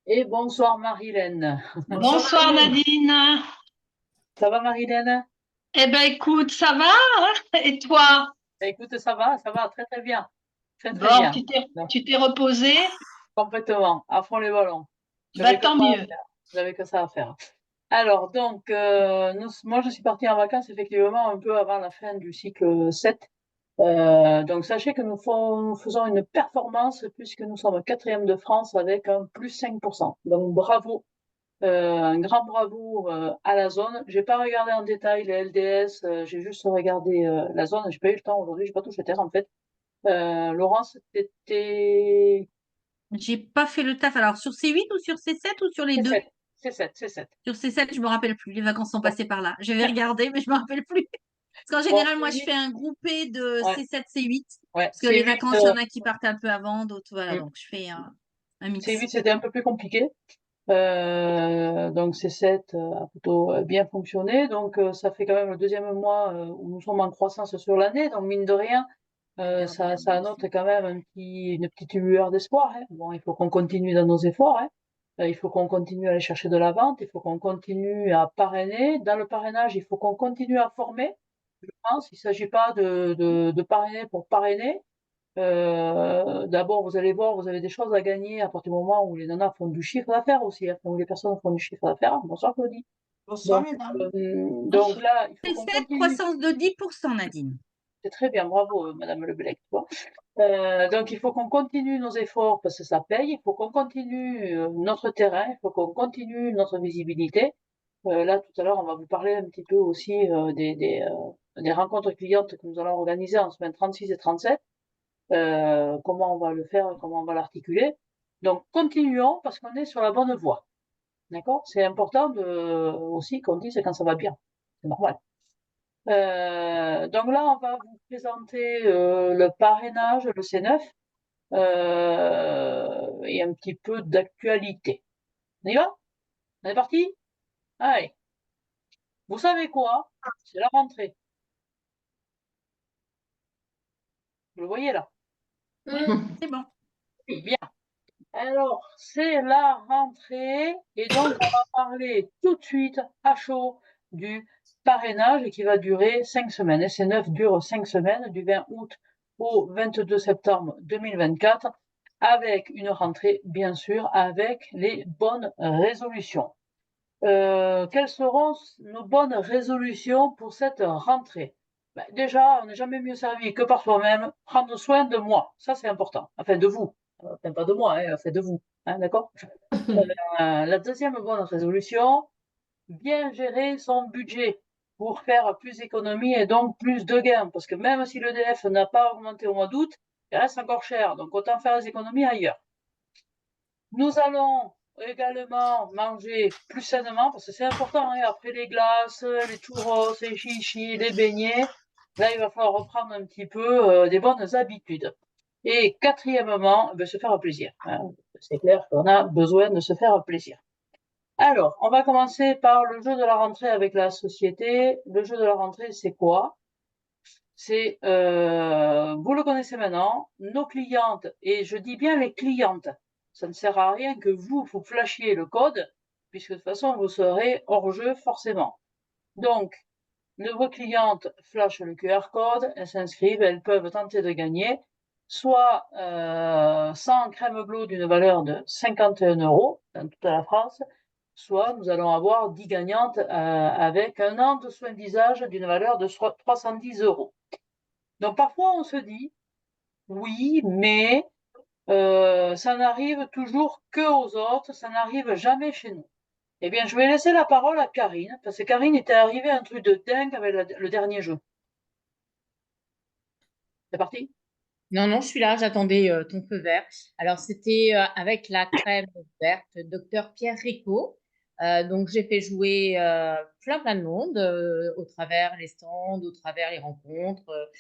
Et bonsoir Marilène. Bonsoir Bonsoir Marilène. Nadine. Ça va Marilène? Eh ben écoute, ça va, hein? Et toi? Ben, écoute, ça va très très bien. Très très Bon, bien. Donc, tu t'es reposé? complètement, à fond les ballons. Bah J'avais que tant ça à mieux. faire. J'avais que ça à faire. Alors, donc, moi je suis partie en vacances effectivement un peu avant la fin du cycle 7. Donc, sachez que nous faisons une performance puisque nous sommes quatrième de France avec un plus 5%. Donc, bravo. Un grand bravo à la zone. J'ai pas regardé en détail les LDS, j'ai juste regardé la zone. J'ai pas eu le temps aujourd'hui, j'ai pas touché terre en fait. Laurence, t'étais J'ai pas fait le taf. Alors, sur C8 ou sur C7 ou sur les deux? C7, C7, C7. Sur C7, je me rappelle plus. Les vacances sont Bon, passées par là. Je vais regarder, mais je me rappelle plus. Parce qu'en bon, général, moi, je fais C8, un groupé de ouais, C7, C8. ouais, Parce que les C8, vacances, il y en a qui partent un peu avant, d'autres, voilà. hmm, Donc, je fais un C8 mix. c'était un peu plus compliqué. Donc C7 a plutôt bien fonctionné. Donc ça fait quand même le deuxième mois où nous sommes en croissance sur l'année. Donc mine de rien, Je vais regarder là, ça moi annote aussi. quand même une petite lueur d'espoir, hein. Bon, il faut qu'on continue dans nos efforts, hein. Il faut qu'on continue à aller chercher de la vente, il faut qu'on continue à parrainer. Dans le parrainage, il faut qu'on continue à former. Je pense, il ne s'agit pas de parrainer pour parrainer. D'abord, vous allez voir, vous avez des choses à gagner à partir du moment où les nanas font du chiffre d'affaires aussi, hein, où les personnes font du chiffre d'affaires. Bonsoir Claudie. Bonsoir Donc, mesdames. donc là, il faut qu'on C7, continue. croissance de 10%, Nadine. C'est très bien, bravo Madame Leblec, tu vois. Donc il faut qu'on continue nos efforts parce que ça paye, il faut qu'on continue notre terrain, il faut qu'on continue notre visibilité. Là, tout à l'heure, on va vous parler un petit peu aussi des rencontres clientes que nous allons organiser en semaine 36 et 37. Comment on va le faire, comment on va l'articuler. Donc continuons parce qu'on est sur la bonne voie. D'accord? C'est important aussi qu'on dise quand ça va bien. C'est normal. Donc là, on va vous présenter le parrainage, le C9, et un petit peu d'actualité. On y va? On est parti? Allez. Vous savez quoi? C'est la rentrée. Vous le voyez là? Oui, c'est bon. Oui, bien. Alors, c'est la rentrée et donc on va parler tout de suite à chaud du parrainage qui va durer 5 semaines. Et ces 9 durent 5 semaines, du 20 août au 22 septembre 2024, avec une rentrée, bien sûr, avec les bonnes résolutions. Quelles seront nos bonnes résolutions pour cette rentrée? Ben, déjà, on n'est jamais mieux servi que par soi-même. Prendre soin de moi, ça c'est important. Enfin, de vous. Enfin, pas de moi, hein, enfin de vous. Hein, d'accord? La deuxième bonne résolution, bien gérer son budget pour faire plus d'économies et donc plus de gains. Parce que même si l'EDF n'a pas augmenté au mois d'août, il reste encore cher. Donc autant faire les économies ailleurs. Nous allons également manger plus sainement, parce que c'est important, hein, après les glaces, les churros, les chichis, les beignets, là il va falloir reprendre un petit peu des bonnes habitudes. Et quatrièmement, se faire plaisir, hein. C'est clair qu'on a besoin de se faire plaisir. Alors, on va commencer par le jeu de la rentrée avec la société. Le jeu de la rentrée, c'est quoi? C'est, vous le connaissez maintenant, nos clientes, et je dis bien les clientes, ça ne sert à rien que vous flashiez le code, puisque de toute façon, vous serez hors jeu forcément. Donc, vos clientes flashent le QR code, elles s'inscrivent, elles peuvent tenter de gagner soit 100 crème glow d'une valeur de 51 € dans toute la France, soit nous allons avoir 10 gagnantes avec un an de soins de visage d'une valeur de 310 €. Donc parfois on se dit, oui, mais ça n'arrive toujours que aux autres, ça n'arrive jamais chez nous. Eh bien, je vais laisser la parole à Karine, parce que Karine était arrivée à un truc de dingue avec le dernier jeu. C'est parti? Non, non, je suis là, j'attendais ton feu vert. Alors, c'était avec la crème verte Docteur Pierre Ricot. Donc, j'ai fait jouer plein de monde au travers les stands, au travers les rencontres.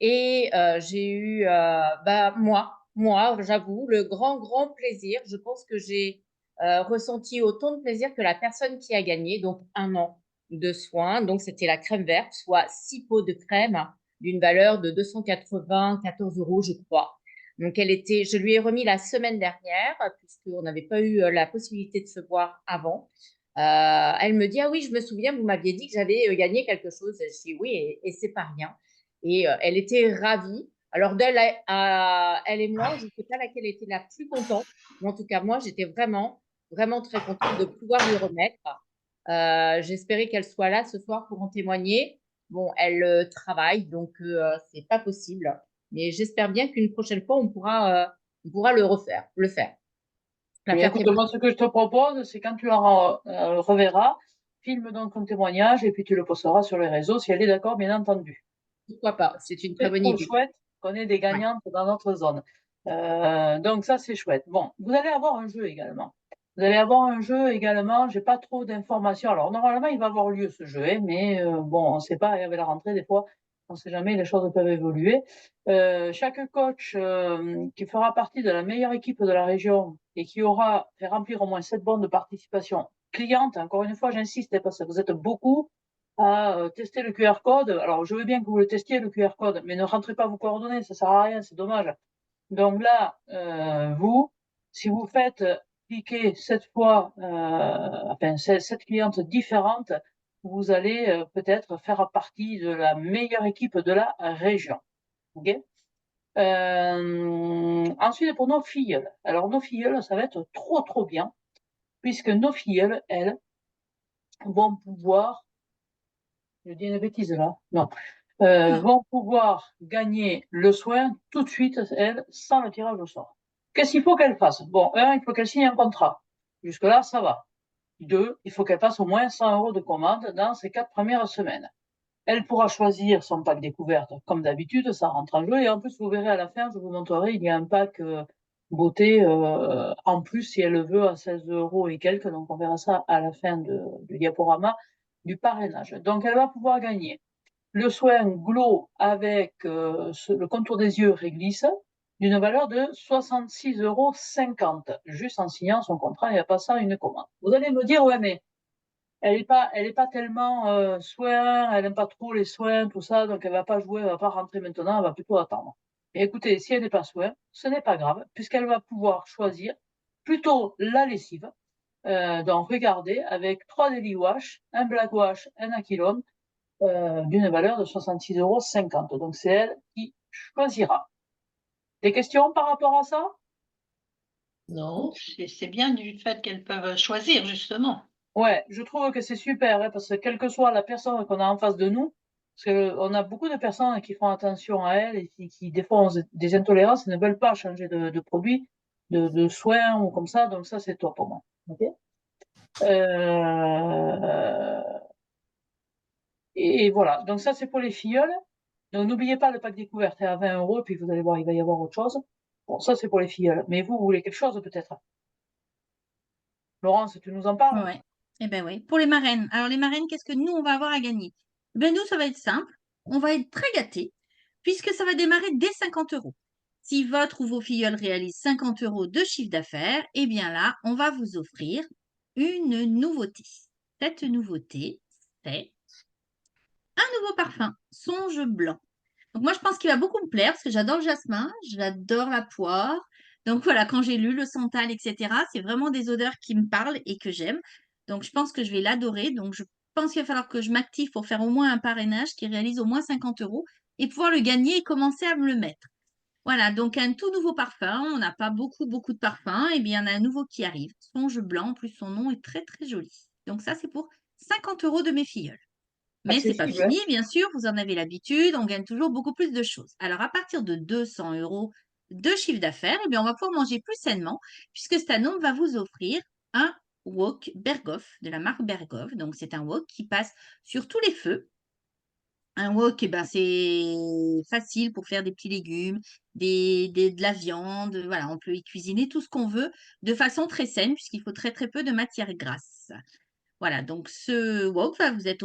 J'ai eu, moi, j'avoue, le grand plaisir. Je pense que j'ai ressenti autant de plaisir que la personne qui a gagné. Donc, un an de soins. Donc, c'était la crème verte, soit 6 pots de crème d'une valeur de 294 € je crois. Donc, je lui ai remis la semaine dernière, puisqu'on n'avait pas eu la possibilité de se voir avant. Elle me dit, ah oui, je me souviens, vous m'aviez dit que j'avais gagné quelque chose. Je dis oui, et c'est pas rien. Et elle était ravie. Alors, d'elle à elle et moi, je ne sais pas laquelle était la plus contente. Mais en tout cas, moi, j'étais vraiment, vraiment très contente de pouvoir lui remettre. J'espérais qu'elle soit là ce soir pour en témoigner. Bon, elle travaille, donc c'est pas possible. Mais j'espère bien qu'une prochaine fois, on pourra le faire. La Mais faire écoute, témoigner. moi, ce que je te propose, c'est quand tu la reverras, filme donc ton témoignage et puis tu le posteras sur les réseaux si elle est d'accord, bien entendu. Pourquoi pas? C'est une très C'est bonne trop idée. chouette qu'on ait des Ouais. gagnantes dans notre zone. Donc ça, c'est chouette. Bon, vous allez avoir un jeu également. Vous allez avoir un jeu également. J'ai pas trop d'informations. Alors normalement, il va avoir lieu ce jeu, hein, mais bon, on ne sait pas. Avec la rentrée, des fois, on ne sait jamais. Les choses peuvent évoluer. Chaque coach qui fera partie de la meilleure équipe de la région et qui aura fait remplir au moins 7 bons de participation cliente. Encore une fois, j'insiste parce que vous êtes beaucoup à tester le QR code. Alors, je veux bien que vous le testiez, le QR code, mais ne rentrez pas vos coordonnées, ça sert à rien, c'est dommage. Donc là, vous, si vous faites cliquer 7 fois, enfin, 7 clientes différentes, vous allez peut-être faire partie de la meilleure équipe de la région. Okay, ensuite, pour nos filles, alors nos filles, ça va être trop, trop bien, puisque nos filles, elles, vont pouvoir, je dis une bêtise là, non, vont pouvoir gagner le soin tout de suite, elles, sans le tirage au sort. Qu'est-ce qu'il faut qu'elles fassent? Bon, un, il faut qu'elles signent un contrat. Jusque-là, ça va. Deux, il faut qu'elles fassent au moins 100 € de commande dans ces 4 premières semaines. Elle pourra choisir son pack découverte comme d'habitude, ça rentre en jeu. Et en plus, vous verrez à la fin, je vous montrerai, il y a un pack beauté en plus si elle le veut à 16 € et quelques. Donc on verra ça à la fin du diaporama du parrainage. Donc elle va pouvoir gagner le soin Glow avec le contour des yeux réglisse d'une valeur de 66,50 €, juste en signant son contrat et en passant une commande. Vous allez me dire, ouais, mais elle est pas tellement soin, elle n'aime pas trop les soins, tout ça, donc elle va pas jouer, elle va pas rentrer maintenant, elle va plutôt attendre. Et écoutez, si elle n'est pas soin, ce n'est pas grave, puisqu'elle va pouvoir choisir plutôt la lessive. Donc regardez, avec 3 daily wash, un black wash, un aquilone, d'une valeur de 66,50 €. Donc c'est elle qui choisira. Des questions par rapport à ça? Non, c'est bien du fait qu'elles peuvent choisir, justement. Ouais, je trouve que c'est super, hein, parce que quelle que soit la personne qu'on a en face de nous, parce qu'on a beaucoup de personnes qui font attention à elles et qui des fois, ont des intolérances et ne veulent pas changer de produit, de soins ou comme ça, donc ça, c'est top pour moi. Ok. Euh, et voilà, donc ça, c'est pour les filleuls. Donc n'oubliez pas, le pack découverte est à 20 €, puis vous allez voir, il va y avoir autre chose. Bon, ça, c'est pour les filleuls. Mais vous voulez quelque chose peut-être? Laurence, tu nous en parles? Ouais. Eh ben oui. Pour les marraines. Alors, les marraines, qu'est-ce que nous, on va avoir à gagner? Ben, nous, ça va être simple. On va être très gâtés, puisque ça va démarrer dès 50 €. Si votre ou vos filleuls réalisent 50 € de chiffre d'affaires, eh bien là, on va vous offrir une nouveauté. Cette nouveauté, c'est un nouveau parfum, Songe Blanc. Donc moi, je pense qu'il va beaucoup me plaire parce que j'adore le jasmin, j'adore la poire. Donc voilà, quand j'ai lu le santal, etc., c'est vraiment des odeurs qui me parlent et que j'aime. Donc je pense que je vais l'adorer. Donc je pense qu'il va falloir que je m'active pour faire au moins un parrainage qui réalise au moins 50 € et pouvoir le gagner et commencer à me le mettre. Voilà, donc un tout nouveau parfum. On n'a pas beaucoup, beaucoup de parfums. Et bien, il y en a un nouveau qui arrive. Songe Blanc, en plus son nom est très, très joli. Donc ça, c'est pour 50 € de mes filleuls. Mais c'est pas Accessible, hein? fini, bien sûr, vous en avez l'habitude, on gagne toujours beaucoup plus de choses. Alors, à partir de 200 € de chiffre d'affaires, eh bien, on va pouvoir manger plus sainement, puisque Stanome va vous offrir un wok Berghoff, de la marque Berghoff. Donc, c'est un wok qui passe sur tous les feux. Un wok, eh ben, c'est facile pour faire des petits légumes, de la viande. Voilà, on peut y cuisiner tout ce qu'on veut de façon très saine, puisqu'il faut très, très peu de matière grasse. Voilà, donc ce wok va vous être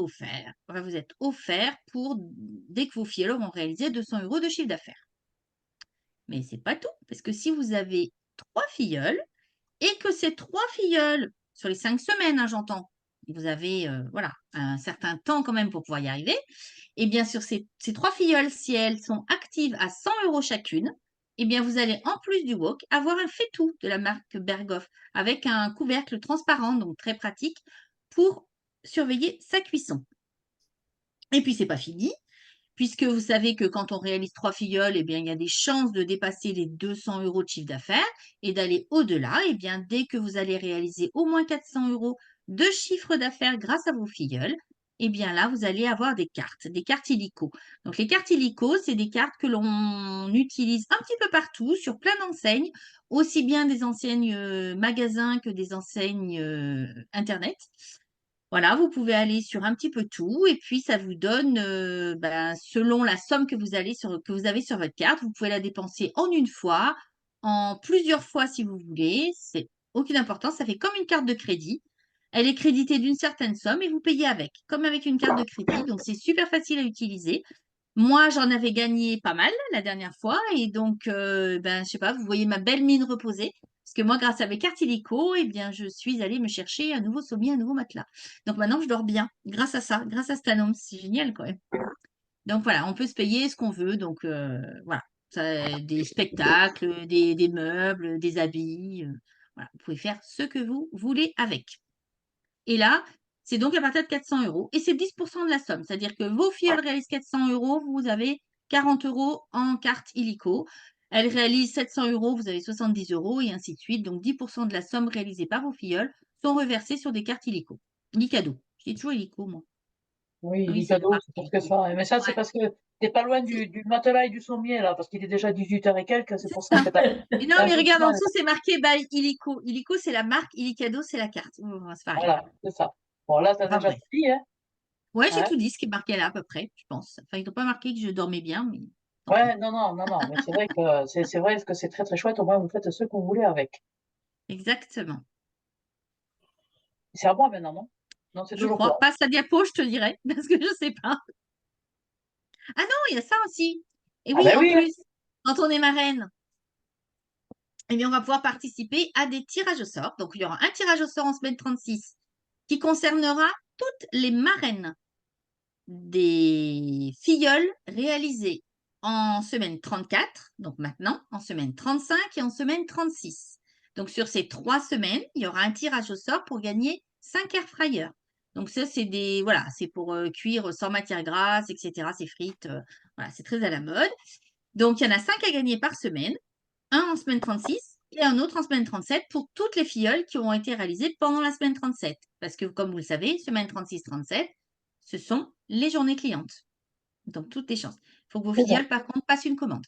offert pour dès que vos filles auront réalisé 200 € de chiffre d'affaires. Mais c'est pas tout, parce que si vous avez 3 filleuls et que ces 3 filleuls, sur les 5 semaines, hein, j'entends, vous avez voilà, un certain temps quand même pour pouvoir y arriver, et bien sûr, ces 3 filleuls, si elles sont actives à 100 € chacune, eh bien, vous allez, en plus du wok, avoir un faitout de la marque Berghoff avec un couvercle transparent, donc très pratique, pour surveiller sa cuisson. Et puis, c'est pas fini, puisque vous savez que quand on réalise 3 filleuls, eh bien, il y a des chances de dépasser les 200 € de chiffre d'affaires et d'aller au-delà. Eh bien, dès que vous allez réaliser au moins 400 € de chiffre d'affaires grâce à vos filleuls, eh bien là, vous allez avoir des cartes illico. Donc, les cartes illico, c'est des cartes que l'on utilise un petit peu partout, sur plein d'enseignes, aussi bien des enseignes magasins que des enseignes Internet. Voilà, vous pouvez aller sur un petit peu tout et puis ça vous donne, selon la somme que vous avez sur votre carte, vous pouvez la dépenser en une fois, en plusieurs fois si vous voulez, c'est aucune importance, ça fait comme une carte de crédit. Elle est créditée d'une certaine somme et vous payez avec, comme avec une carte de crédit, donc c'est super facile à utiliser. Moi, j'en avais gagné pas mal la dernière fois et donc, je sais pas, vous voyez ma belle mine reposée. Parce que moi, grâce à mes cartes illico, eh bien, je suis allée me chercher un nouveau sommier, un nouveau matelas. Donc maintenant, je dors bien grâce à ça, grâce à Stanum. C'est génial quand même. Donc voilà, on peut se payer ce qu'on veut. Donc voilà, des spectacles, des meubles, des habits. Voilà, vous pouvez faire ce que vous voulez avec. Et là, c'est donc à partir de 400 € et c'est 10% de la somme. C'est-à-dire que vos filleuls réalisent 400 €, vous avez 40 € en carte illico. Elle réalise 700 €, vous avez 70 € et ainsi de suite. Donc 10% de la somme réalisée par vos filleuls sont reversés sur des cartes illico. Illicado. Je dis toujours illico, moi. Oui, Ah il oui, dit c'est la cadeau, marque c'est parce que illico. ça. Mais ça, c'est Ouais, parce que t'es pas loin c'est du matelas et du sommier, là, parce qu'il est déjà 18h et quelques, c'est c'est pour ça ça. que t'as Et non, t'as un mais peu de regarde, en mal. dessous, c'est marqué by illico. Illico, c'est la marque. Illicado, c'est la carte. Oh, c'est pareil. Voilà, c'est ça. Bon, là, t'as Enfin déjà bref. tout dit, hein. Ouais, j'ai Ouais, tout dit, ce qui est marqué là à peu près, je pense. Enfin, ils n'ont pas marqué que je dormais bien, mais tant pis. ouais, non, non, non, non, mais c'est vrai que c'est très très chouette, au moins vous faites ce que vous voulez avec. Exactement. C'est à moi maintenant, non? Non, c'est Je toujours crois. toi. Passe la diapo, je te dirai, parce que je sais pas. Ah non, il y a ça aussi. Et Ah oui, ben en oui, hein. plus, quand on est marraine, eh bien, on va pouvoir participer à des tirages au sort. Donc, il y aura un tirage au sort en semaine 36 qui concernera toutes les marraines des filleuls réalisés en semaine 34, donc maintenant, en semaine 35 et en semaine 36. Donc, sur ces 3 semaines, il y aura un tirage au sort pour gagner 5 air fryers. Donc, ça, c'est voilà, c'est pour cuire sans matière grasse, etc. C'est frites, voilà, c'est très à la mode. Donc, il y en a 5 à gagner par semaine, un en semaine 36 et un autre en semaine 37 pour toutes les filleuls qui ont été réalisées pendant la semaine 37. Parce que, comme vous le savez, semaine 36-37, ce sont les journées clientes. Donc, toutes les chances. Il faut que vos C'est ça. filleuls, par contre, passent une commande.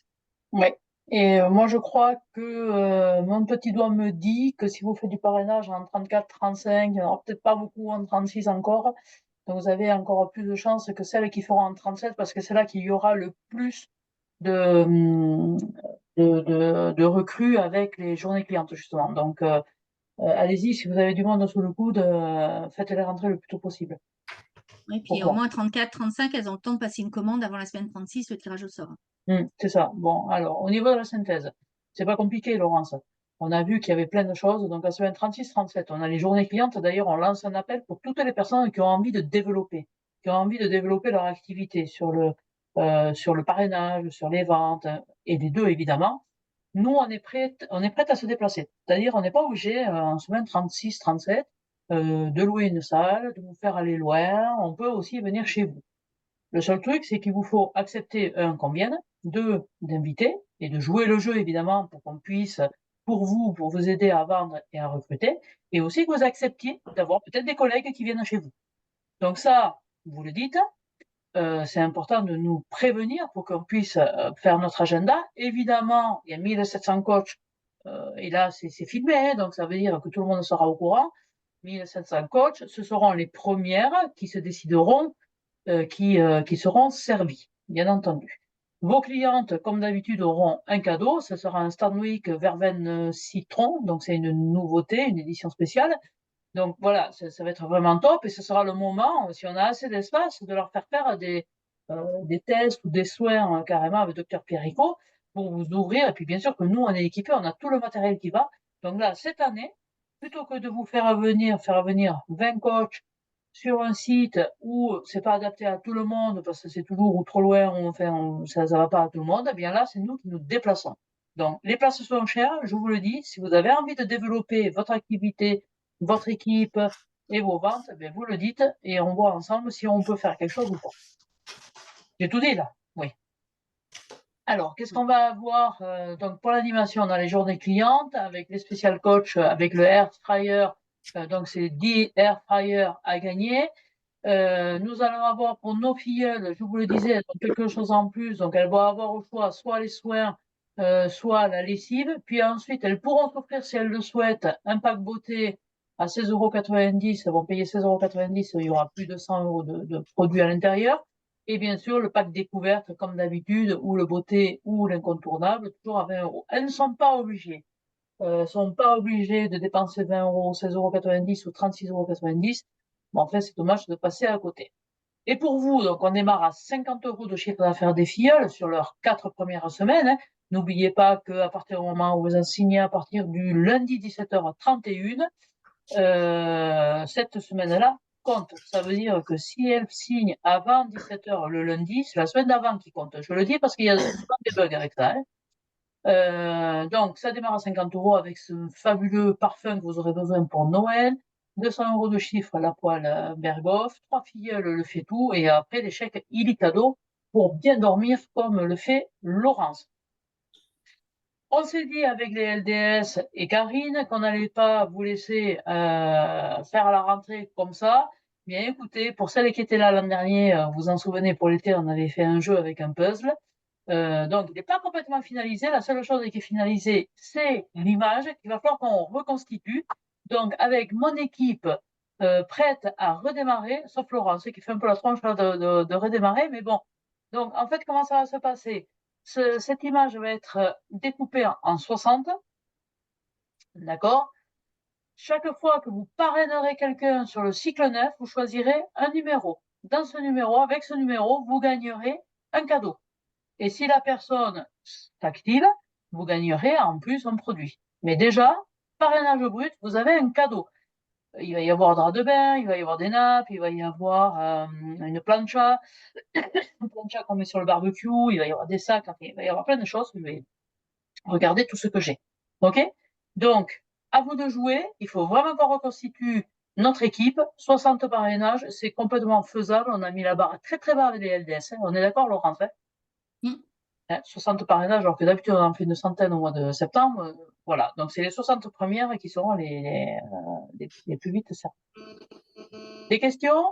Ouais. Et moi, je crois que mon petit doigt me dit que si vous faites du parrainage en 34, 35, il n'y en aura peut-être pas beaucoup en 36 encore. Donc, vous avez encore plus de chances que celles qui feront en 37 parce que c'est là qu'il y aura le plus de, hum, de recrues avec les journées clientes, justement. Donc, allez-y, si vous avez du monde sous le coude, faites-les rentrer le plus tôt possible. Et Pour puis, au voir. moins 34, 35, elles ont le temps de passer une commande avant la semaine 36, le tirage au sort. C'est ça. Bon, alors, au niveau de la synthèse, c'est pas compliqué, Laurence. On a vu qu'il y avait plein de choses. Donc, la semaine 36-37, on a les journées clientes. D'ailleurs, on lance un appel pour toutes les personnes qui ont envie de développer, leur activité sur le parrainage, sur les ventes, et les deux, évidemment. Nous, on est prêt à se déplacer. C'est-à-dire, on n'est pas obligé, en semaine 36-37, de louer une salle, de vous faire aller loin. On peut aussi venir chez vous. Le seul truc, c'est qu'il vous faut accepter, un, qu'on vienne, deux, d'inviter et de jouer le jeu, évidemment, pour qu'on puisse, pour vous aider à vendre et à recruter, et aussi que vous acceptiez d'avoir peut-être des collègues qui viennent chez vous. Donc ça, vous le dites, c'est important de nous prévenir pour qu'on puisse faire notre agenda. Évidemment, il y a 1700 coachs, et là, c'est filmé, hein, donc ça veut dire que tout le monde sera au courant. 1700 coachs, ce seront les premières qui se décideront qui seront servies, bien entendu. Vos clientes, comme d'habitude, auront un cadeau. Ce sera un Stanwick Verveine Citron. Donc, c'est une nouveauté, une édition spéciale. Donc, voilà, ça va être vraiment top. Et ce sera le moment, si on a assez d'espace, de leur faire des tests ou des soins carrément avec Dr Pierre Ricot pour vous ouvrir. Et puis, bien sûr que nous, on est équipés, on a tout le matériel qui va. Donc là, cette année, plutôt que de vous faire venir 20 coachs sur un site où c'est pas adapté à tout le monde parce que c'est toujours ou trop loin, ou enfin ça va pas à tout le monde, eh bien là c'est nous qui nous déplaçons. Donc, les places sont chères, je vous le dis. Si vous avez envie de développer votre activité, votre équipe et vos ventes, ben vous le dites et on voit ensemble si on peut faire quelque chose ou pas. J'ai tout dit là, oui. Alors, qu'est-ce qu'on va avoir donc pour l'animation, on a les journées clientes avec les spécial coach, avec le air fryer. Donc, c'est 10 air fryer à gagner. Nous allons avoir pour nos filleules, je vous le disais, elles ont quelque chose en plus. Donc, elles vont avoir au choix soit les soins, soit la lessive. Puis ensuite, elles pourront s'offrir, si elles le souhaitent, un pack beauté à 16,90 €. Elles vont payer 16,90 €. Il y aura plus de 100 € de produits à l'intérieur. Et bien sûr, le pack découverte, comme d'habitude, ou le beauté ou l'incontournable, toujours à 20 €. Elles ne sont pas obligées. Sont pas obligées de dépenser 20 €, 16,90 € ou 36,90 €. Mais en fait, c'est dommage de passer à côté. Et pour vous, donc, on démarre à 50 € de chiffre d'affaires des filleuls sur leurs 4 premières semaines, hein. N'oubliez pas qu'à partir du moment où vous en signez à partir du lundi 17h31, cette semaine-là compte. Ça veut dire que si elle signe avant 17h le lundi, c'est la semaine d'avant qui compte. Je le dis parce qu'il y a souvent des bugs avec ça, hein. Donc, ça démarre à 50 € avec ce fabuleux parfum que vous aurez besoin pour Noël. 200 € de chiffre à la poêle Berghoff. 3 filleuls le fait tout. Et après, les chèques illicados pour bien dormir comme le fait Laurence. On s'est dit avec les LDS et Karine qu'on n'allait pas vous laisser faire la rentrée comme ça. Bien écoutez, pour celles qui étaient là l'an dernier, vous en souvenez, pour l'été, on avait fait un jeu avec un puzzle. Donc, il n'est pas complètement finalisé. La seule chose qui est finalisée, c'est l'image qu'il va falloir qu'on reconstitue. Donc, avec mon équipe prête à redémarrer, sauf Laurence qui fait un peu la tronche de redémarrer. Mais bon, donc en fait, comment ça va se passer? Cette image va être découpée en 60, d'accord? Chaque fois que vous parrainerez quelqu'un sur le cycle 9, vous choisirez un numéro. Dans ce numéro, avec ce numéro, vous gagnerez un cadeau. Et si la personne s'active, vous gagnerez en plus un produit. Mais déjà, parrainage brut, vous avez un cadeau. Il va y avoir un drap de bain, il va y avoir des nappes, il va y avoir une plancha qu'on met sur le barbecue, il va y avoir des sacs, enfin, il va y avoir plein de choses. Je vais regarder tout ce que j'ai. OK? Donc, à vous de jouer. Il faut vraiment qu'on reconstitue notre équipe. 60 parrainages, c'est complètement faisable. On a mis la barre très très bas avec les LDS. Hein. On est d'accord, Laurent? 60 parrainages, alors que d'habitude on en fait une centaine au mois de septembre. Voilà, donc c'est les 60 premières qui seront les plus vite servies. Des questions?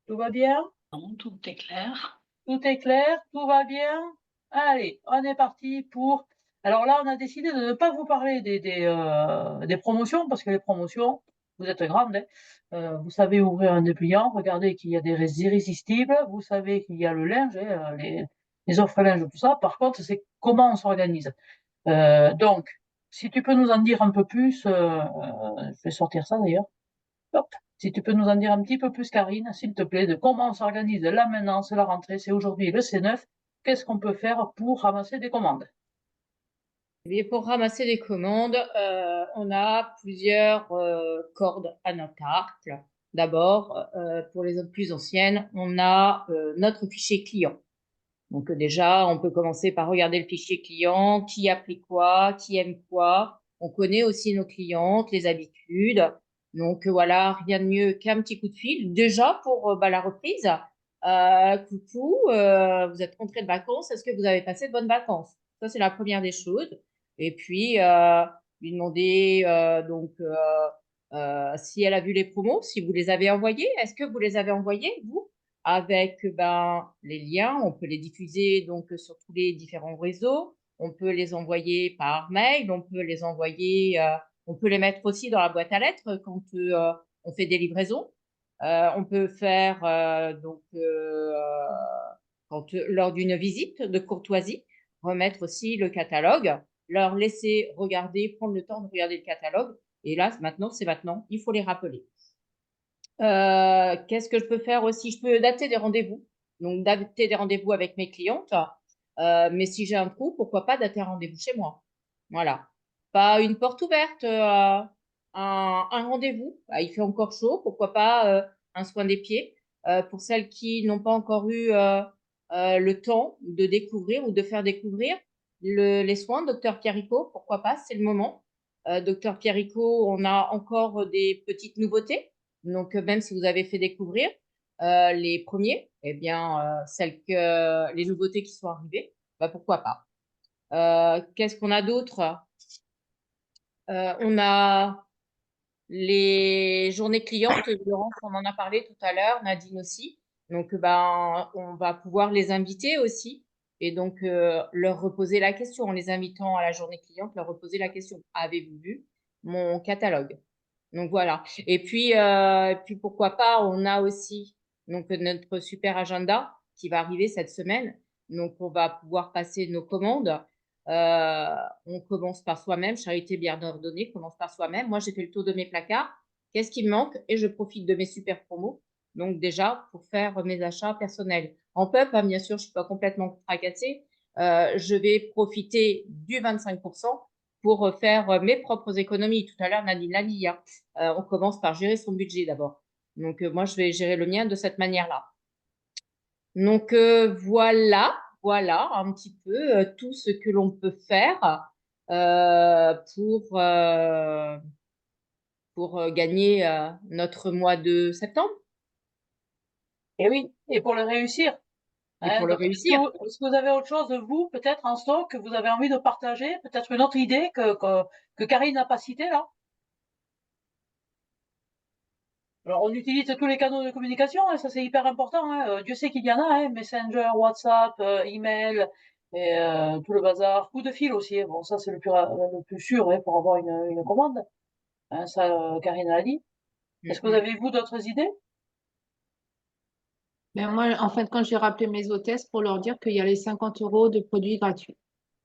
Tout va bien? Non, tout est clair. Tout est clair? Tout va bien? Allez, on est parti pour... Alors là, on a décidé de ne pas vous parler des promotions, parce que les promotions, vous êtes grande, hein. Vous savez ouvrir un dépliant, regardez qu'il y a des irrésistibles, vous savez qu'il y a le linge, hein, les offres linge, tout ça. Par contre, c'est comment on s'organise. Donc, si tu peux nous en dire un peu plus, je vais sortir ça d'ailleurs. Hop. Si tu peux nous en dire un petit peu plus, Karine, s'il te plaît, de comment on s'organise là maintenant, c'est la rentrée, c'est aujourd'hui le C9. Qu'est-ce qu'on peut faire pour ramasser des commandes? Et pour ramasser des commandes, on a plusieurs cordes à notre arc. D'abord, pour les plus anciennes, on a notre fichier client. Donc déjà, on peut commencer par regarder le fichier client, qui a pris quoi, qui aime quoi. On connaît aussi nos clientes, les habitudes. Donc voilà, rien de mieux qu'un petit coup de fil. Déjà pour la reprise, coucou, vous êtes rentré de vacances, est-ce que vous avez passé de bonnes vacances? Ça, c'est la première des choses. Et puis, lui demander si elle a vu les promos, si vous les avez envoyés. Est-ce que vous les avez envoyés, vous? Avec les liens, on peut les diffuser donc sur tous les différents réseaux, on peut les envoyer par mail, on peut les envoyer, on peut les mettre aussi dans la boîte à lettres quand on fait des livraisons. On peut faire lors d'une visite de courtoisie, remettre aussi le catalogue, leur laisser regarder, prendre le temps de regarder le catalogue. Et là, maintenant, c'est maintenant, il faut les rappeler. Qu'est-ce que je peux faire aussi? Je peux dater des rendez-vous. Donc, dater des rendez-vous avec mes clientes. Mais si j'ai un trou, pourquoi pas dater un rendez-vous chez moi? Voilà. Pas une porte ouverte, un rendez-vous. Il fait encore chaud, pourquoi pas un soin des pieds. Pour celles qui n'ont pas encore eu le temps de découvrir ou de faire découvrir les soins. Docteur Pierrico, pourquoi pas, c'est le moment. Docteur Pierrico, on a encore des petites nouveautés. Donc, même si vous avez fait découvrir les premiers, eh bien, les nouveautés qui sont arrivées, bah, pourquoi pas. Qu'est-ce qu'on a d'autre? On a les journées clientes, Laurence, on en a parlé tout à l'heure, Nadine aussi. Donc, ben, on va pouvoir les inviter aussi et donc leur reposer la question en les invitant à la journée cliente, leur reposer la question. Avez-vous vu mon catalogue? Donc voilà. Et puis pourquoi pas, on a aussi donc notre super agenda qui va arriver cette semaine. Donc on va pouvoir passer nos commandes. On commence par soi-même. Charité bien ordonnée commence par soi-même. Moi, j'ai fait le tour de mes placards. Qu'est-ce qui me manque? Et je profite de mes super promos. Donc déjà pour faire mes achats personnels. En PUP, hein, bien sûr, je suis pas complètement tracassée. Je vais profiter du 25% pour faire mes propres économies. Tout à l'heure, Nadine l'a dit, hein. On commence par gérer son budget d'abord. Donc, moi, je vais gérer le mien de cette manière-là. Donc, voilà un petit peu tout ce que l'on peut faire pour gagner notre mois de septembre Et oui, et pour le réussir. et pour le Donc, réussir. est-ce que vous avez autre chose, vous, peut-être en stock, que vous avez envie de partager? Peut-être une autre idée que Karine n'a pas citée, là? Alors, on utilise tous les canaux de communication, hein, ça c'est hyper important, hein. Dieu sait qu'il y en a, hein, Messenger, WhatsApp, email, et tout le bazar. Coup de fil aussi, hein. Bon, ça c'est le plus sûr, hein, pour avoir une commande. Hein, ça, Karine a dit. Est-ce que vous avez, vous, d'autres idées? Ben moi, en fait, quand j'ai rappelé mes hôtesses pour leur dire qu'il y a les 50 € de produits gratuits.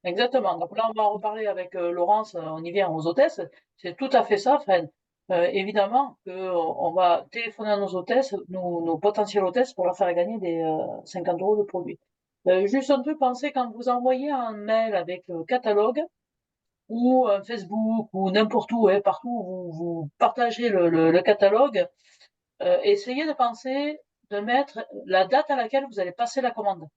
Exactement. Donc là, on va en reparler avec Laurence, on y vient aux hôtesses. C'est tout à fait ça, Fred. Évidemment que on va téléphoner à nos hôtesses, nos potentielles hôtesses, pour leur faire gagner des 50 € de produits. Juste un peu penser quand vous envoyez un mail avec le catalogue ou un Facebook ou n'importe où, hein, partout où vous partagez le catalogue, essayez de penser de mettre la date à laquelle vous allez passer la commande.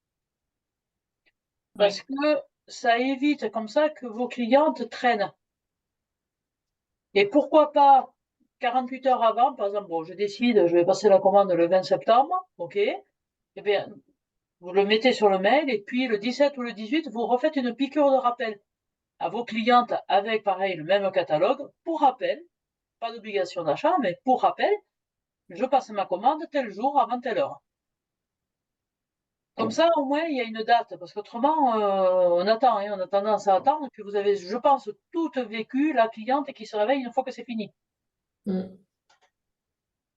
Parce que ça évite comme ça que vos clientes traînent. Et pourquoi pas 48 heures avant, par exemple, bon, je décide, je vais passer la commande le 20 septembre, ok, eh bien, vous le mettez sur le mail, et puis le 17 ou le 18, vous refaites une piqûre de rappel à vos clientes avec, pareil, le même catalogue, pour rappel, pas d'obligation d'achat, mais pour rappel, je passe ma commande tel jour avant telle heure. Comme ça, au moins, il y a une date, parce qu'autrement, on attend, hein, on a tendance à attendre, puis vous avez, je pense, tout vécu, la cliente qui se réveille une fois que c'est fini.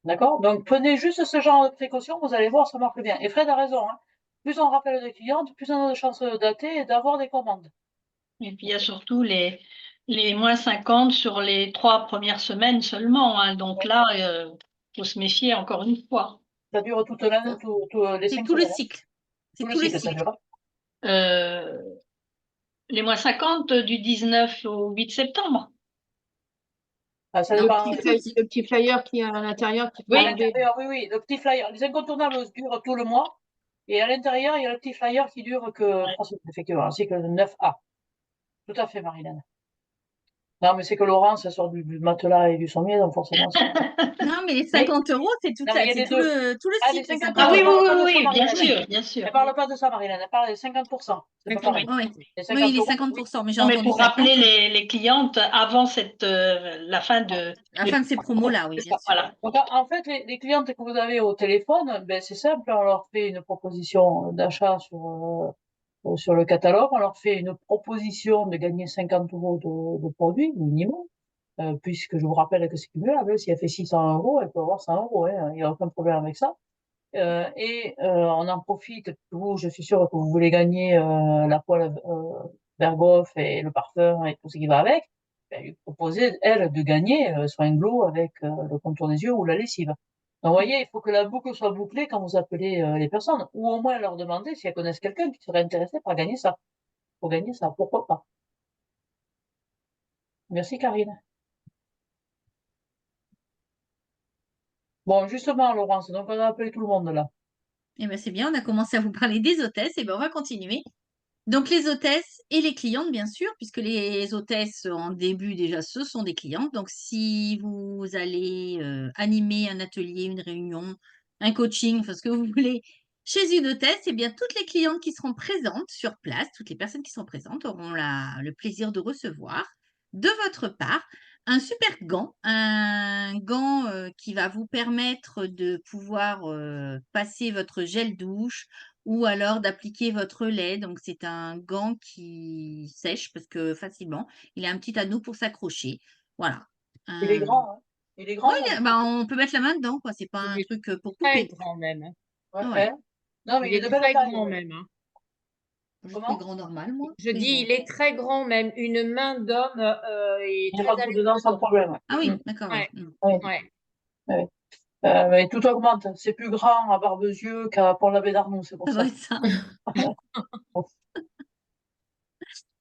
D'accord? Donc, prenez juste ce genre de précaution, vous allez voir, ça marche bien. Et Fred a raison, hein. Plus on rappelle des clientes, plus on a de chances de dater et d'avoir des commandes. Et puis il y a surtout les moins 50 sur les 3 premières semaines seulement, hein. Donc là, faut se méfier encore une fois. Ça dure toute l'année, les C'est 5 tout le semaines, hein. cycle. C'est Tout le tout le cycle, ça cycle. dure. Euh, les moins 50 du 19 au 8 septembre. Ah, ça Le dépend. le petit flyer qui est à l'intérieur qui faut À Oui, enlever. l'intérieur, oui, oui. Le petit flyer. Les incontournables durent tout le mois. Et à l'intérieur, il y a le petit flyer qui dure que 3 semaines, effectivement. Un cycle de 9A. Tout à fait, Marilyn. Non, mais c'est que Laurence, elle sort du matelas et du sommier, donc forcément, c'est. Non, mais les Mais, 50 €, c'est tout, non, mais il y a c'est les deux. tout le Ah, les cycle, les 50 Ah 50 euros, oui, elle oui, euros. parle pas oui, de ça, oui, bien Marilyn. sûr, bien sûr. Elle parle pas de ça, Marilyn. Elle parle des 50%. C'est pas pareil. Oui, Les oui, 50 les euros, 50%, mais j'ai Non, mais entendu pour 50. rappeler les clientes avant la fin de... La fin de ces promos-là, oui, c'est bien ça. sûr. Voilà. Donc, en fait, les clientes que vous avez au téléphone, ben, c'est simple. On leur fait une proposition d'achat sur le catalogue. On leur fait une proposition de gagner 50 € de produits minimum. Puisque je vous rappelle que c'est cumulable. Si elle fait 600 €, elle peut avoir 100 €, hein. Il n'y a aucun problème avec ça. On en profite, vous, je suis sûre que vous voulez gagner la poêle Berghoff et le parfum et tout ce qui va avec. Ben, lui proposer, elle, de gagner soit un glow avec le contour des yeux ou la lessive. Donc, vous voyez, il faut que la boucle soit bouclée quand vous appelez les personnes, ou au moins leur demander si elles connaissent quelqu'un qui serait intéressé par gagner ça. Pour gagner ça, pourquoi pas. Merci, Karine. Bon, justement, Laurence, donc on a appelé tout le monde là. Eh ben, c'est bien, on a commencé à vous parler des hôtesses, et ben, on va continuer. Donc, les hôtesses et les clientes, bien sûr, puisque les hôtesses, en début, déjà, ce sont des clientes. Donc, si vous allez animer un atelier, une réunion, un coaching, enfin, ce que vous voulez, chez une hôtesse, eh bien, toutes les clientes qui seront présentes sur place, toutes les personnes qui sont présentes auront le plaisir de recevoir de votre part un super gant, un gant qui va vous permettre de pouvoir passer votre gel douche, ou alors d'appliquer votre lait. Donc, c'est un gant qui sèche parce que facilement. Il a un petit anneau pour s'accrocher. Voilà. Il est Un- grand, hein. Il est Ouais, grand, mon bah, on peut mettre la main dedans, quoi. C'est pas un Il est truc pour très couper. grand même, hein. ouais, Ouais. hein. Non, mais Il il est est de belle très taille, grand ouais. même, hein. Je fais Comment? grand normal, moi. Je Je fais dis, grand. il est très grand même. Une main d'homme est Il très à rentre l'aise dedans sans dedans. problème. Ah Mm. oui, d'accord, ouais. Ouais, Ouais, ouais. ouais. Mais tout augmente. C'est plus grand à Barbezieux qu'à Pont-l'Abbé d'Arnoux, c'est pour Ça doit ça. être ça.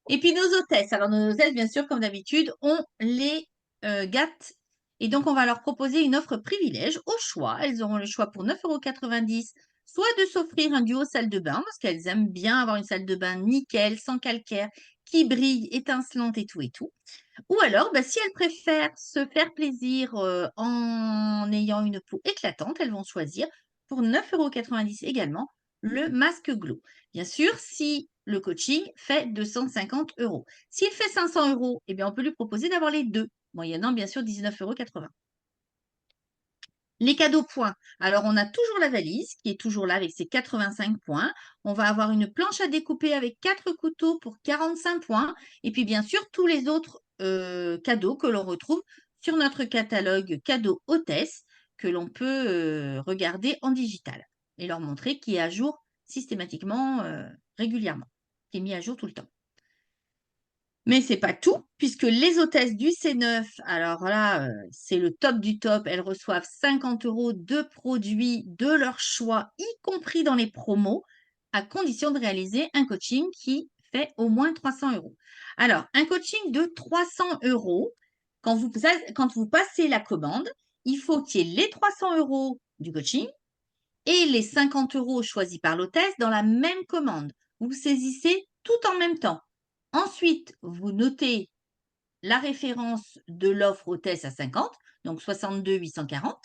Et puis nos hôtesses. Alors nos hôtesses, bien sûr, comme d'habitude, on les gâte. Et donc, on va leur proposer une offre privilège au choix. Elles auront le choix pour 9,90 €, soit de s'offrir un duo salle de bain, parce qu'elles aiment bien avoir une salle de bain nickel, sans calcaire, qui brille, étincelante et tout et tout. Ou alors, bah, si elles préfèrent se faire plaisir en ayant une peau éclatante, elles vont choisir pour 9,90 € également le masque Glow. Bien sûr, si le coaching fait 250 €. S'il fait 500 €, eh bien, on peut lui proposer d'avoir les deux, moyennant bien sûr 19,80 €. Les cadeaux points. Alors, on a toujours la valise qui est toujours là avec ses 85 points. On va avoir une planche à découper avec 4 couteaux pour 45 points. Et puis, bien sûr, tous les autres cadeaux que l'on retrouve sur notre catalogue cadeaux hôtesse que l'on peut regarder en digital et leur montrer qui est à jour systématiquement, régulièrement, qui est mis à jour tout le temps. Mais c'est pas tout, puisque les hôtesses du C9, alors là, c'est le top du top. Elles reçoivent 50 € de produits de leur choix, y compris dans les promos, à condition de réaliser un coaching qui fait au moins 300 €. Alors, un coaching de 300 €, quand vous passez la commande, il faut qu'il y ait les 300 € du coaching et les 50 € choisis par l'hôtesse dans la même commande. Vous saisissez tout en même temps. Ensuite, vous notez la référence de l'offre hôtesse à 50, donc 62 840.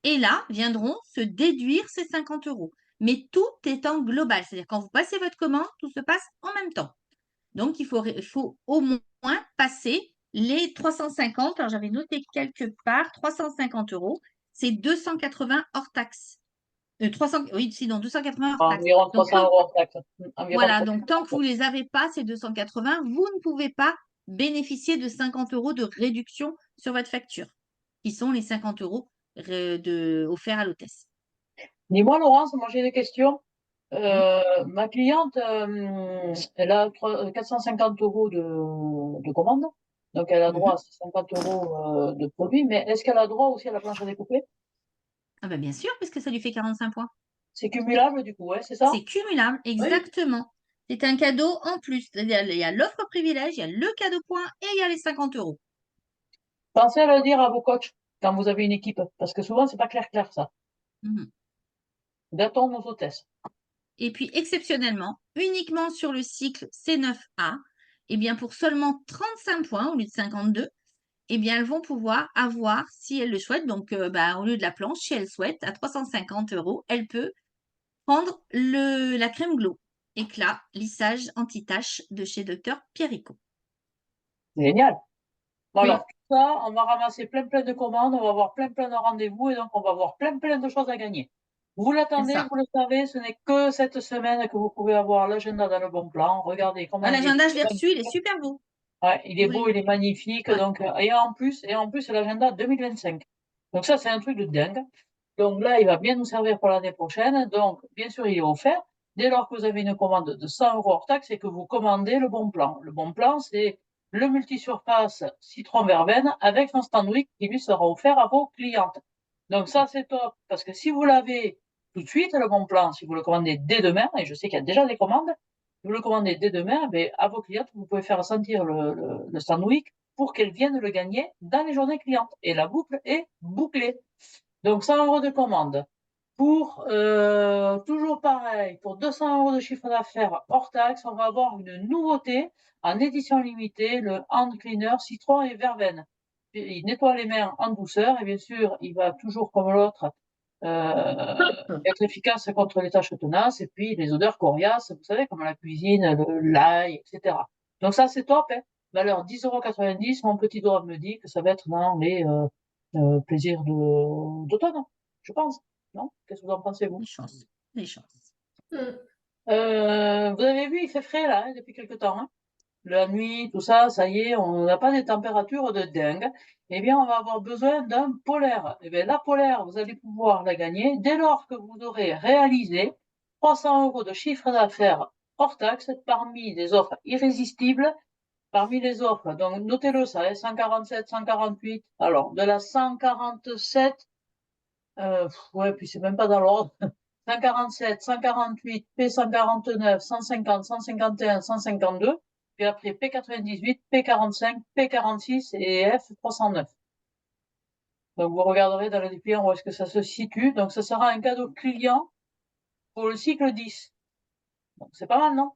Et là, viendront se déduire ces 50 €. Mais tout est en global. C'est-à-dire quand vous passez votre commande, tout se passe en même temps. Donc, il faut au moins passer les 350. Alors, j'avais noté quelque part 350 €. C'est 280 hors taxe. 300, oui, sinon 280 hors taxe. Environ Donc, 300 € hors taxe. Environ voilà, 300 donc tant que vous €. ne les avez pas, ces 280, vous ne pouvez pas bénéficier de 50 € de réduction sur votre facture, qui sont les 50 € offerts à l'hôtesse. Dis-moi, Laurence, moi j'ai des questions. Oui. Ma cliente, elle a 450 € de commande. Donc, elle a droit Mhm. à ces 50 € de produits. Mais est-ce qu'elle a droit aussi à la planche à découper? Ah bah bien sûr, puisque ça lui fait 45 points. C'est cumulable, du coup, ouais, c'est ça? C'est cumulable, Oui. exactement. C'est un cadeau en plus. C'est-à-dire, il y a l'offre privilège, il y a le cadeau point et il y a les 50 €. Pensez à le dire à vos coachs quand vous avez une équipe. Parce que souvent, c'est pas clair, ça. Mhm. Gâtons nos hôtesses. Et puis, exceptionnellement, uniquement sur le cycle C9A, eh bien, pour seulement 35 points au lieu de 52, eh bien, elles vont pouvoir avoir, si elles le souhaitent, donc bah, au lieu de la planche, si elles souhaitent, à 350 €, elle peut prendre la crème Glow éclat lissage anti-tache de chez Dr Pierrico. Génial. Bon, alors, Oui, tout ça, on va ramasser plein de commandes, on va avoir plein de rendez-vous et donc on va avoir plein de choses à gagner. Vous c'est l'attendez, ça. vous le savez, ce n'est que cette semaine que vous pouvez avoir l'agenda dans le bon plan. Regardez comment Ah, il est l'agenda, je l'ai beau. reçu, il est super beau. Ouais, il est Vous beau, voulez... il est magnifique. Ouais, Donc, et en plus, c'est l'agenda 2025. Donc ça, c'est un truc de dingue. Donc là, il va bien nous servir pour l'année prochaine. Donc, bien sûr, il est offert. Dès lors que vous avez une commande de 100 € hors taxe et que vous commandez le bon plan. Le bon plan, c'est le multisurface citron verveine avec son sandwich qui lui sera offert à vos clientes. Donc ça, c'est top. Parce que si vous l'avez tout de suite, le bon plan, si vous le commandez dès demain, et je sais qu'il y a déjà des commandes, vous le commandez dès demain, ben, à vos clientes, vous pouvez faire sentir le sandwich pour qu'elles viennent le gagner dans les journées clientes. Et la boucle est bouclée. Donc 100 € de commande Pour, toujours pareil, pour 200 € de chiffre d'affaires hors taxe, on va avoir une nouveauté en édition limitée, le Hand Cleaner citron et verveine. Il nettoie les mains en douceur et bien sûr, il va toujours comme l'autre être efficace contre les taches tenaces et puis les odeurs coriaces, vous savez, comme la cuisine, l'ail, etc. Donc ça, c'est top, hein. Valeur 10,90 €. Mon petit doigt me dit que ça va être dans les plaisirs d'automne, je pense. Non? Qu'est-ce que vous en pensez, vous? Les chances. Les chances. Vous avez vu, il fait frais là, hein, depuis quelque temps, hein. La nuit, tout ça, ça y est, on n'a pas des températures de dingue. Eh bien, on va avoir besoin d'un polaire. Eh bien, la polaire, vous allez pouvoir la gagner dès lors que vous aurez réalisé 300 € de chiffre d'affaires hors taxe parmi des offres irrésistibles. Parmi les offres, donc notez-le ça, hein, 147, 148. Alors, de la 147, ouais, puis c'est même pas dans l'ordre. 147, 148, P149, 150, 151, 152, puis après P98, P45, P46 et F309. Donc vous regarderez dans le dépliant où est-ce que ça se situe. Donc ça sera un cadeau client pour le cycle 10. Donc c'est pas mal, non?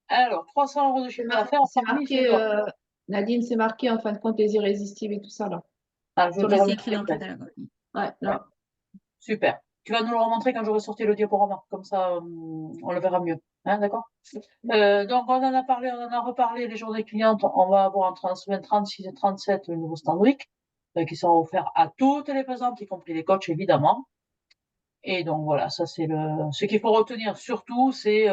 Alors, 300 € de chiffre d'affaires C'est parmi ces marqué, offres. Nadine, c'est marqué en fin de compte les irrésistibles et tout ça là. Ah, je Sur te le C'est remercie écrit dans le après. catalogue. Ouais, là. Super. Tu vas nous le remontrer quand j'aurai sorti le diaporama, comme ça on le verra mieux. Hein, d'accord? Donc on en a parlé, on en a reparlé, les journées clientes, on va avoir entre la semaine 36 et 37 le nouveau Standwick, qui sera offert à toutes les présentes, y compris les coachs évidemment. Et donc voilà, ça c'est ce qu'il faut retenir surtout, c'est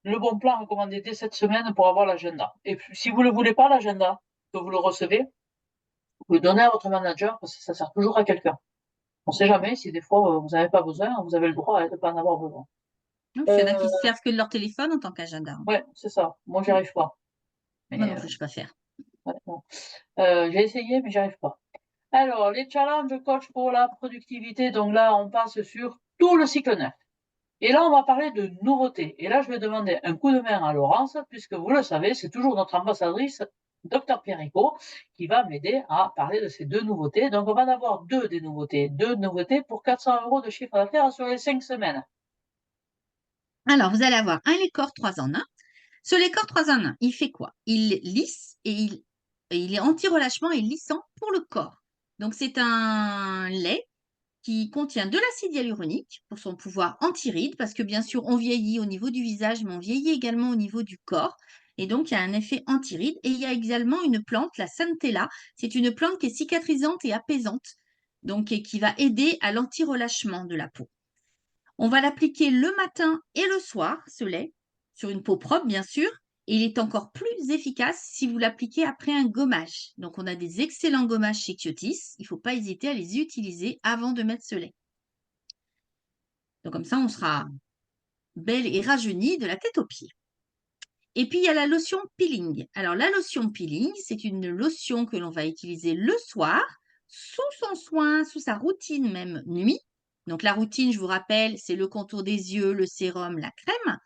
le bon plan recommandé dès cette semaine pour avoir l'agenda. Et puis, si vous ne le voulez pas, l'agenda, que vous le recevez, vous le donnez à votre manager parce que ça sert toujours à quelqu'un. On ne sait jamais si des fois vous n'avez pas besoin, vous avez le droit de ne pas en avoir besoin. Donc, il y en a qui se servent que de leur téléphone en tant qu'agenda. Ouais, c'est ça. Moi, j'y arrive pas. Moi Mais, non plus, je ne sais pas faire. ouais, non. J'ai essayé, mais j'y arrive pas. Alors, les challenges coach pour la productivité. Donc là, on passe sur tout le cycle 9. Et là, on va parler de nouveautés. Et là, je vais demander un coup de main à Laurence, puisque vous le savez, c'est toujours notre ambassadrice, Dr Pierrico, qui va m'aider à parler de ces deux nouveautés. Donc, on va en avoir deux nouveautés pour 400 € de chiffre d'affaires sur les 5 semaines. Alors, vous allez avoir un Lécor 3 en 1. Ce Lécor 3 en 1, il fait quoi? Il lisse et il est anti-relâchement et lissant pour le corps. Donc, c'est un lait qui contient de l'acide hyaluronique pour son pouvoir anti-rides, parce que bien sûr, on vieillit au niveau du visage, mais on vieillit également au niveau du corps. Et donc, il y a un effet anti-rides. Et il y a également une plante, la Centella. C'est une plante qui est cicatrisante et apaisante, donc et qui va aider à l'anti-relâchement de la peau. On va l'appliquer le matin et le soir, ce lait, sur une peau propre, bien sûr. Et il est encore plus efficace si vous l'appliquez après un gommage. Donc, on a des excellents gommages chez Kyotis. Il ne faut pas hésiter à les utiliser avant de mettre ce lait. Donc, comme ça, on sera belle et rajeunie de la tête aux pieds. Et puis, il y a la lotion peeling. Alors, la lotion peeling, c'est une lotion que l'on va utiliser le soir, sous son soin, sous sa routine même nuit. Donc, la routine, je vous rappelle, c'est le contour des yeux, le sérum, la crème.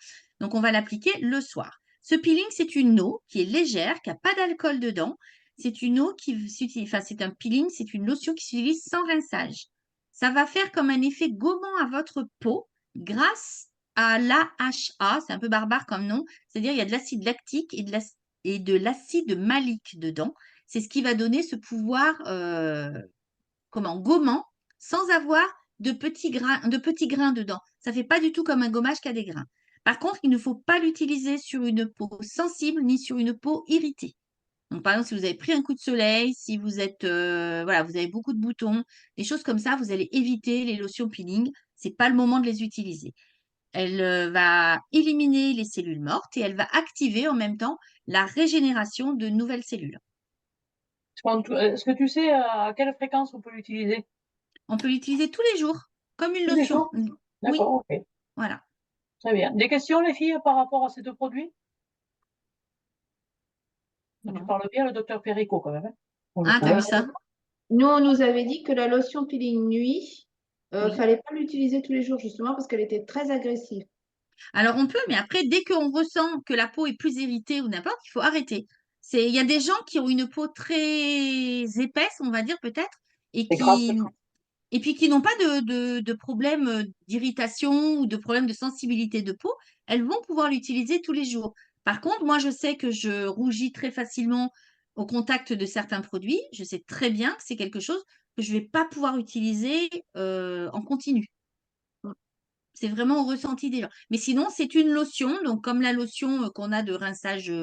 Donc, on va l'appliquer le soir. Ce peeling, c'est une eau qui est légère, qui n'a pas d'alcool dedans. C'est une eau qui s'utilise, enfin, c'est un peeling, c'est une lotion qui s'utilise sans rinçage. Ça va faire comme un effet gommant à votre peau grâce à l'AHA, c'est un peu barbare comme nom, c'est-à-dire il y a de l'acide lactique et de l'acide malique dedans. C'est ce qui va donner ce pouvoir gommant sans avoir de petits grains dedans. Ça ne fait pas du tout comme un gommage qui a des grains. Par contre, il ne faut pas l'utiliser sur une peau sensible ni sur une peau irritée. Donc, par exemple, si vous avez pris un coup de soleil, si vous êtes, voilà, vous avez beaucoup de boutons, des choses comme ça, vous allez éviter les lotions peeling. Ce n'est pas le moment de les utiliser. Elle va éliminer les cellules mortes et elle va activer en même temps la régénération de nouvelles cellules. Est-ce que tu sais à quelle fréquence on peut l'utiliser? On peut l'utiliser tous les jours, comme une Tous les lotion. jours? Oui, D'accord, ok. voilà. Très bien. Des questions, les filles, par rapport à ces deux produits? Tu parles bien le docteur Perico, quand même, hein? On le Ah, t'as connaît. vu ça? Nous, on nous avait dit que la lotion peeling nuit, Oui. fallait pas l'utiliser tous les jours justement parce qu'elle était très agressive. Alors, on peut, mais après, dès qu'on ressent que la peau est plus irritée ou n'importe, il faut arrêter. Il y a des gens qui ont une peau très épaisse, on va dire peut-être, et C'est grave. et puis qui n'ont pas de problème d'irritation ou de problème de sensibilité de peau, elles vont pouvoir l'utiliser tous les jours. Par contre, moi, je sais que je rougis très facilement au contact de certains produits. Je sais très bien que c'est quelque chose que je ne vais pas pouvoir utiliser en continu. C'est vraiment au ressenti des gens. Mais sinon, c'est une lotion. Donc, comme la lotion qu'on a de rinçage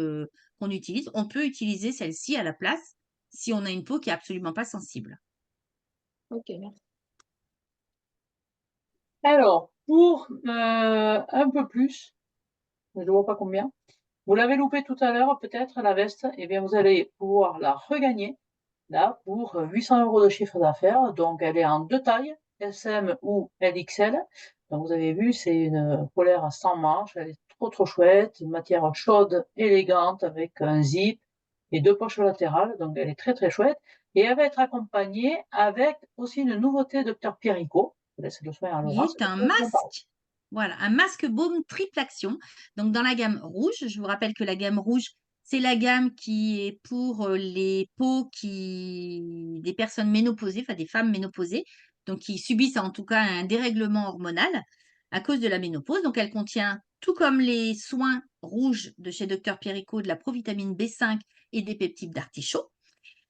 qu'on utilise, on peut utiliser celle-ci à la place si on a une peau qui est absolument pas sensible. Ok, merci. Alors, pour un peu plus, je ne vois pas combien, vous l'avez loupé tout à l'heure, peut-être, la veste, eh bien, vous allez pouvoir la regagner, là, pour 800 € de chiffre d'affaires. Donc, elle est en deux tailles, SM ou LXL. Donc, vous avez vu, c'est une polaire sans manches, elle est trop chouette, une matière chaude, élégante, avec un zip et deux poches latérales. Donc, elle est très chouette. Et elle va être accompagnée avec aussi une nouveauté Dr Pierrico. Je laisse le soin à Qui Laurence. est un masque. Voilà, un masque baume triple action. Donc, dans la gamme rouge, je vous rappelle que la gamme rouge, c'est la gamme qui est pour les peaux des personnes ménopausées, enfin des femmes ménopausées, donc qui subissent en tout cas un dérèglement hormonal à cause de la ménopause. Donc, elle contient, tout comme les soins rouges de chez Dr Pierrico, de la provitamine B5 et des peptides d'artichaut.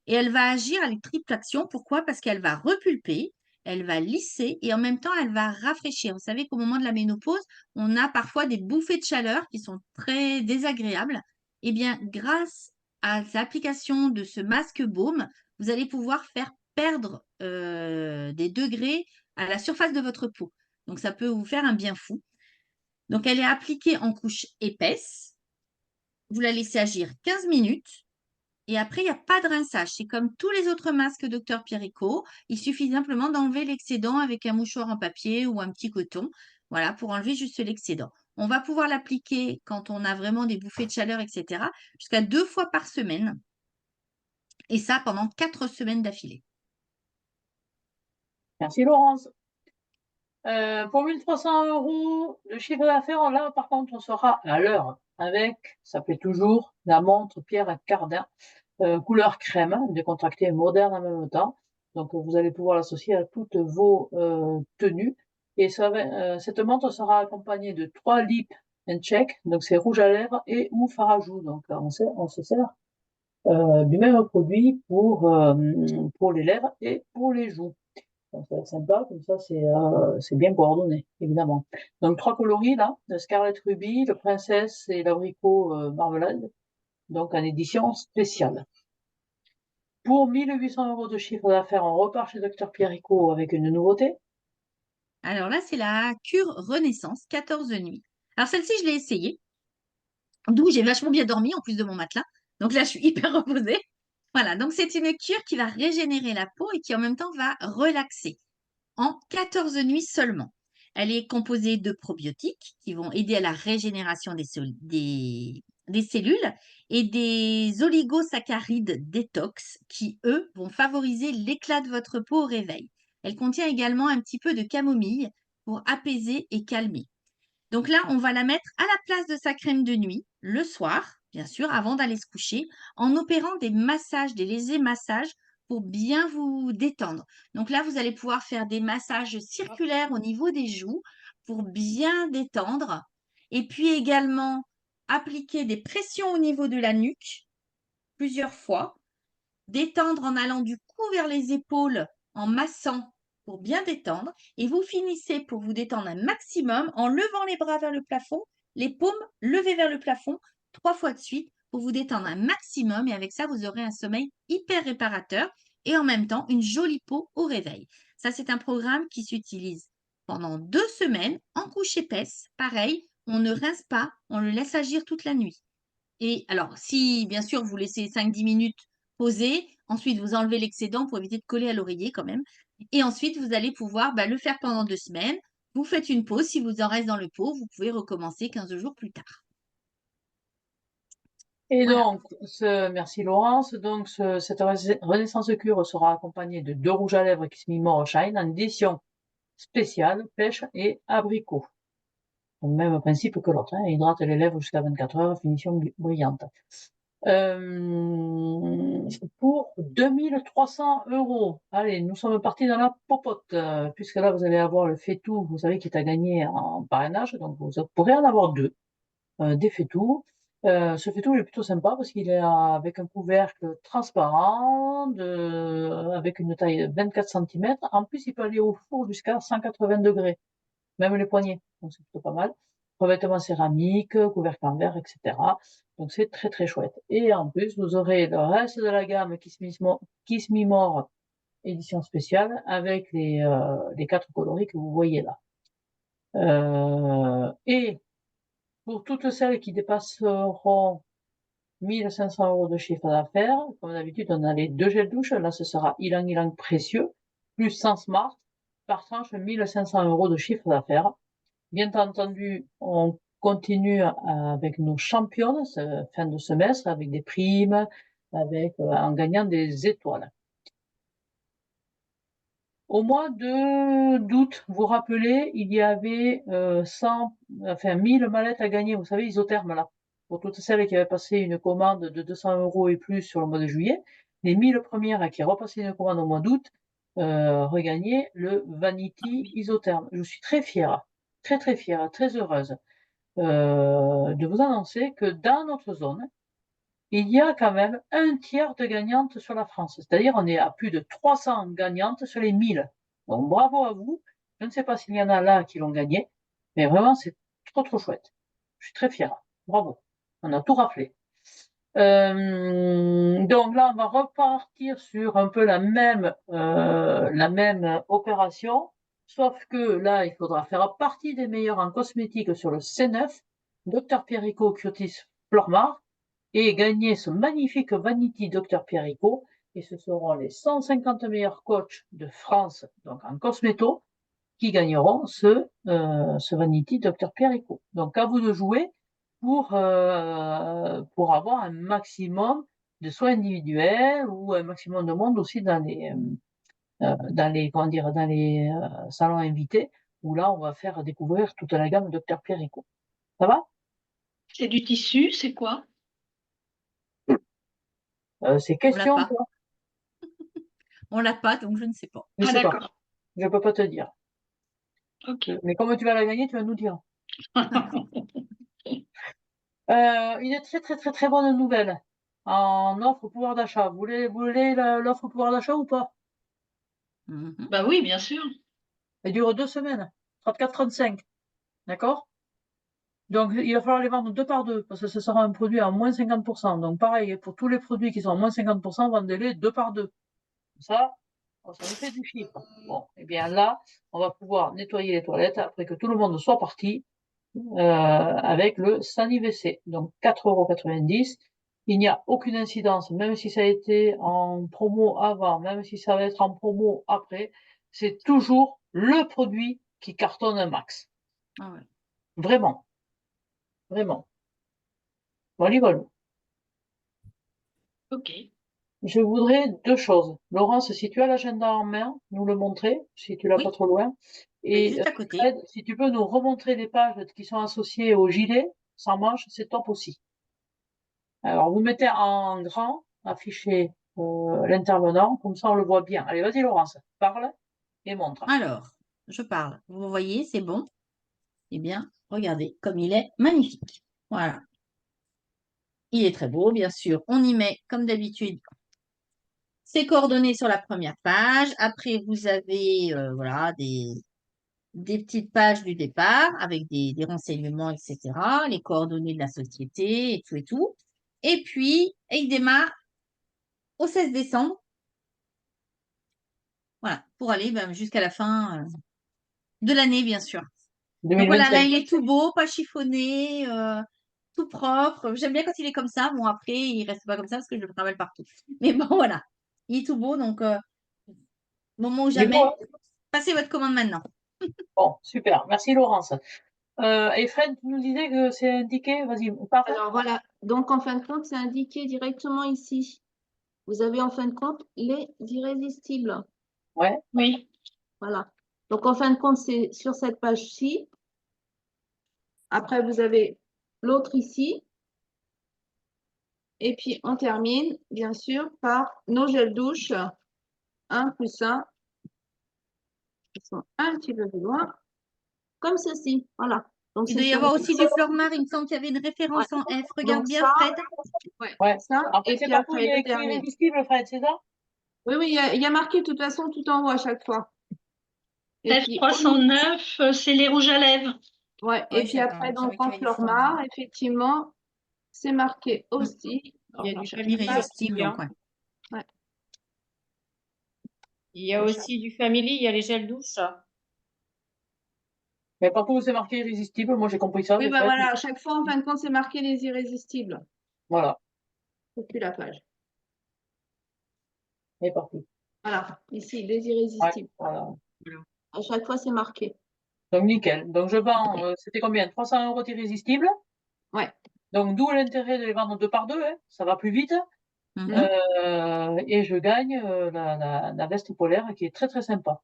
Et elle va agir avec triple action. Pourquoi? Parce qu'elle va repulper, elle va lisser et en même temps, elle va rafraîchir. Vous savez qu'au moment de la ménopause, on a parfois des bouffées de chaleur qui sont très désagréables. Eh bien, grâce à l'application de ce masque baume, vous allez pouvoir faire perdre des degrés à la surface de votre peau. Donc, ça peut vous faire un bien fou. Donc, elle est appliquée en couche épaisse. Vous la laissez agir 15 minutes. Et après, il n'y a pas de rinçage. C'est comme tous les autres masques Dr Pierrico. Il suffit simplement d'enlever l'excédent avec un mouchoir en papier ou un petit coton. Voilà, pour enlever juste l'excédent. On va pouvoir l'appliquer quand on a vraiment des bouffées de chaleur, etc., jusqu'à 2 fois par semaine. Et ça pendant 4 semaines d'affilée. Merci Laurence. Pour 1300 € de chiffre d'affaires, là, par contre, on sera à l'heure avec, ça plaît toujours, la montre Pierre Cardin, couleur crème, décontractée et moderne en même temps. Donc, vous allez pouvoir l'associer à toutes vos tenues. Et cette montre sera accompagnée de 3 lip and check. Donc, c'est rouge à lèvres et ou fard à joues. Donc, on se sert du même produit pour les lèvres et pour les joues. Donc, ça va être sympa, comme ça c'est bien coordonné, évidemment. Donc 3 coloris là, le Scarlet Ruby, le Princesse et l'abricot marmelade, donc en édition spéciale. Pour 1800 € de chiffre d'affaires, on repart chez Dr Pierrico avec une nouveauté. Alors là, c'est la cure Renaissance, 14 nuits. Alors celle-ci, je l'ai essayée. D'où j'ai vachement bien dormi en plus de mon matelas. Donc là, je suis hyper reposée. Voilà, donc c'est une cure qui va régénérer la peau et qui en même temps va relaxer en 14 nuits seulement. Elle est composée de probiotiques qui vont aider à la régénération des cellules et des oligosaccharides détox qui, eux, vont favoriser l'éclat de votre peau au réveil. Elle contient également un petit peu de camomille pour apaiser et calmer. Donc là, on va la mettre à la place de sa crème de nuit, le soir, bien sûr, avant d'aller se coucher, en opérant des massages, des légers massages pour bien vous détendre. Donc là, vous allez pouvoir faire des massages circulaires au niveau des joues pour bien détendre. Et puis également, appliquer des pressions au niveau de la nuque plusieurs fois. Détendre en allant du cou vers les épaules, en massant pour bien détendre. Et vous finissez pour vous détendre un maximum en levant les bras vers le plafond, les paumes levées vers le plafond, 3 fois de suite pour vous détendre un maximum. Et avec ça, vous aurez un sommeil hyper réparateur et en même temps une jolie peau au réveil. Ça, c'est un programme qui s'utilise pendant 2 semaines en couche épaisse. Pareil, on ne rince pas, on le laisse agir toute la nuit. Et alors, si bien sûr vous laissez 5-10 minutes poser, ensuite vous enlevez l'excédent pour éviter de coller à l'oreiller quand même. Et ensuite, vous allez pouvoir le faire pendant 2 semaines. Vous faites une pause. Si vous en reste dans le pot, vous pouvez recommencer 15 jours plus tard. Et Voilà. donc, merci Laurence, donc cette Renaissance cure sera accompagnée de 2 rouges à lèvres Kiss Me More Shine en édition spéciale pêche et abricot. Donc, même principe que l'autre, hein, hydrate les lèvres jusqu'à 24 heures, finition brillante. Pour 2300 €. Allez, nous sommes partis dans la popote, puisque là, vous allez avoir le Faitout, vous savez, qui est à gagner en parrainage, donc vous pourrez en avoir deux, des Faitous. Ce Faitout, il est plutôt sympa parce qu'il est avec un couvercle transparent, avec une taille de 24 centimètres. En plus, il peut aller au four jusqu'à 180 degrés, même les poignets, donc c'est plutôt pas mal. Revêtement céramique, couvercle en verre, etc. Donc c'est très très chouette. Et en plus, vous aurez le reste de la gamme Kiss Me More édition spéciale avec les 4 coloris que vous voyez là. Et pour toutes celles qui dépasseront 1500 € de chiffre d'affaires, comme d'habitude, on a les 2 gels douche. Là, ce sera Ylang Ylang précieux, plus 100 Smart, par tranche 1500 € de chiffre d'affaires. Bien entendu, on continue avec nos championnes, fin de semestre, avec des primes, en gagnant des étoiles. Au mois d'août, vous vous rappelez, il y avait 1000 mallettes à gagner, vous savez, isothermes là, pour toutes celles qui avaient passé une commande de 200 € et plus sur le mois de juillet. Les 1000 premières qui repassaient une commande au mois d'août regagnaient le Vanity isotherme. Je suis très fière, très très fière, très heureuse de vous annoncer que dans notre zone, il y a quand même un tiers de gagnantes sur la France. C'est-à-dire, on est à plus de 300 gagnantes sur les 1000. Donc, bravo à vous. Je ne sais pas s'il y en a là qui l'ont gagné, mais vraiment, c'est trop, trop chouette. Je suis très fière. Bravo. On a tout raflé. Donc là, on va repartir sur un peu la même opération, sauf que là, il faudra faire partie des meilleurs en cosmétique sur le C9, Dr Pierrico Cutis Flormar, et gagner ce magnifique Vanity Dr Pierrico, et ce seront les 150 meilleurs coachs de France, donc en cosméto, qui gagneront ce Vanity Dr Pierrico. Donc à vous de jouer pour avoir un maximum de soins individuels ou un maximum de monde aussi dans les salons invités, où là on va faire découvrir toute la gamme Dr Pierrico. Ça va? C'est du tissu, c'est quoi? C'est On l'a question, pas. toi? On l'a pas, donc je ne sais pas. Je Ah sais pas. d'accord, Je peux pas te dire. ok. Mais comme tu vas la gagner, tu vas nous dire. Une très très très très bonne nouvelle en offre pouvoir d'achat. Vous voulez l'offre pouvoir d'achat ou pas? Mhm. Bah oui, bien sûr. Elle dure 2 semaines, 34,35. D'accord? Donc il va falloir les vendre 2 par 2 parce que ce sera un produit à moins 50%. Donc pareil, pour tous les produits qui sont à moins 50%, vendez-les 2 par 2. Ça nous fait du chiffre. Bon, et bien là, on va pouvoir nettoyer les toilettes après que tout le monde soit parti avec le Sani WC. Donc 4,90 €. Il n'y a aucune incidence, même si ça a été en promo avant, même si ça va être en promo après, c'est toujours le produit qui cartonne un max. Ah ouais. Vraiment, vraiment. Voilà, voilà. Ok. Je voudrais 2 choses. Laurence, si tu as l'agenda en main, nous le montrer, si tu l'as pas Oui, trop loin. c'est Et juste à côté. Fred, si tu peux nous remontrer les pages qui sont associées au gilet sans manches, c'est top aussi. Alors, vous mettez en grand, affichez l'intervenant, comme ça on le voit bien. Allez, vas-y Laurence, parle et montre. Alors, je parle. Vous voyez, c'est bon. Eh bien, regardez comme il est magnifique. Voilà. Il est très beau, bien sûr. On y met, comme d'habitude, ses coordonnées sur la première page. Après, vous avez voilà, des petites pages du départ avec des renseignements, etc. Les coordonnées de la société et tout et tout. Et puis, il démarre au 16 décembre. Voilà, pour aller jusqu'à la fin de l'année, bien sûr. Donc voilà, là, 2025. il est tout beau, pas chiffonné, tout propre. J'aime bien quand il est comme ça. Bon, après, il reste pas comme ça parce que je le travaille partout. Mais bon, voilà. Il est tout beau, donc moment ou Il est beau, jamais, hein? passez votre commande maintenant. Bon, super. Merci Laurence. Et Fred, tu nous disais que c'est indiqué, vas-y, parle. Alors voilà, donc en fin de compte, c'est indiqué directement ici. Vous avez en fin de compte les irrésistibles. Ouais, Oui. Voilà. Donc en fin de compte, c'est sur cette page-ci. Après, vous avez l'autre ici. Et puis, on termine, bien sûr, par nos gels douche. 1 plus 1. Ils sont un petit peu plus loin. Comme ceci. Voilà. Donc, Il c'est doit y sur avoir une aussi du Flormar. Il me semble qu'il y avait une Ouais. référence en F. Regarde Donc, bien, ça, Fred. Ouais. ça. En fait, Et c'est puis partout, il après, y a le écrit dernier. irrésistible, Fred, c'est ça? Oui, oui, il y a marqué de toute façon tout en haut à chaque fois. Et puis, F309, c'est les rouges à lèvres. ouais. Ouais, Et puis après, c'est donc vrai qu'il y en avait du Flormar. Flormar, effectivement, c'est marqué aussi. Il y a Alors, du je cherche pas. Irrésistible, family donc, aussi. ouais. Ouais. Il y a aussi du family, il y a les gels douche. Mais partout où c'est marqué irrésistible, moi j'ai compris ça, Oui, des bah Fred. voilà, à chaque fois, en fin de compte, c'est marqué les irrésistibles. Voilà, Depuis la page. et partout. Voilà, ici, les Ouais, irrésistibles. voilà. À chaque fois, c'est marqué. Donc nickel. Donc je vends, c'était combien? 300 € d'irrésistible. Ouais. Donc d'où l'intérêt de les vendre 2 par 2, hein. Ça va plus vite. Mhm. Et je gagne la veste polaire qui est très très sympa.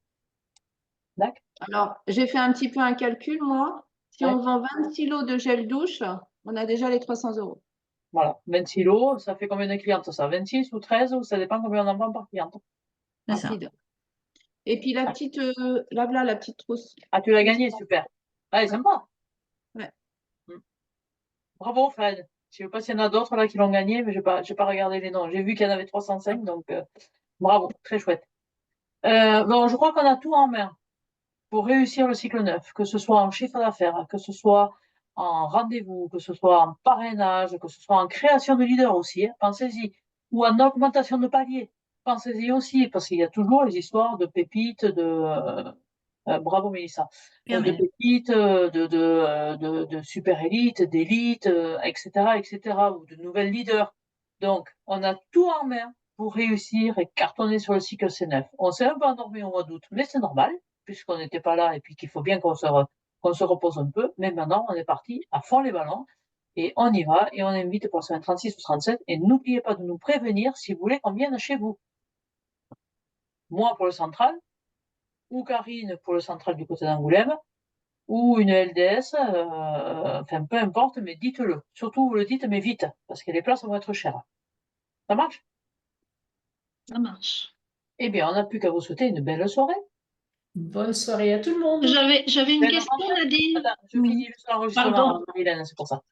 D'accord? Alors, j'ai fait un petit peu un calcul, moi. Si Ouais. on vend 20 kilos de gel douche, on a déjà les 300 €. Voilà. 26 lots, ça fait combien de clientes ça? 26 ou 13, ou ça dépend combien on en vend par cliente. C'est ça. Rapide. Et puis la petite, là, voilà, la petite trousse. Ah, tu l'as gagné, super. Allez, sympa. Ouais. Bravo Fred. Je ne sais pas s'il y en a d'autres là qui l'ont gagné, mais j'ai pas regardé les noms. J'ai vu qu'il y en avait 305, donc bravo, très chouette. Bon, je crois qu'on a tout en main pour réussir le cycle 9, que ce soit en chiffre d'affaires, que ce soit en rendez-vous, que ce soit en parrainage, que ce soit en création de leader aussi, hein, pensez-y, ou en augmentation de palier, pensez-y aussi, parce qu'il y a toujours les histoires de pépites, bravo Mélissa, Bien, de mais pépites, de super élites, d'élites, etc., etc., ou de nouvelles leaders. Donc, on a tout en main pour réussir et cartonner sur le cycle C9. On s'est un peu endormi au mois d'août, mais c'est normal, puisqu'on n'était pas là et puis qu'il faut bien qu'on se repose un peu. Mais maintenant, on est parti à fond les ballons et on y va et on invite pour la semaine 36 ou 37. Et n'oubliez pas de nous prévenir si vous voulez qu'on vienne chez vous. Moi pour le central, ou Karine pour le central du côté d'Angoulême, ou une LDS, enfin peu importe, mais dites-le. Surtout vous le dites, mais vite, parce que les places vont être chères. Ça marche? Ça marche. Eh bien, on n'a plus qu'à vous souhaiter une belle soirée. Bonne soirée à tout le monde. J'avais une Belle question, rentrée. Nadine. Attends, je Oui. finis juste l'enregistrement, Pardon. Marilène, c'est pour ça.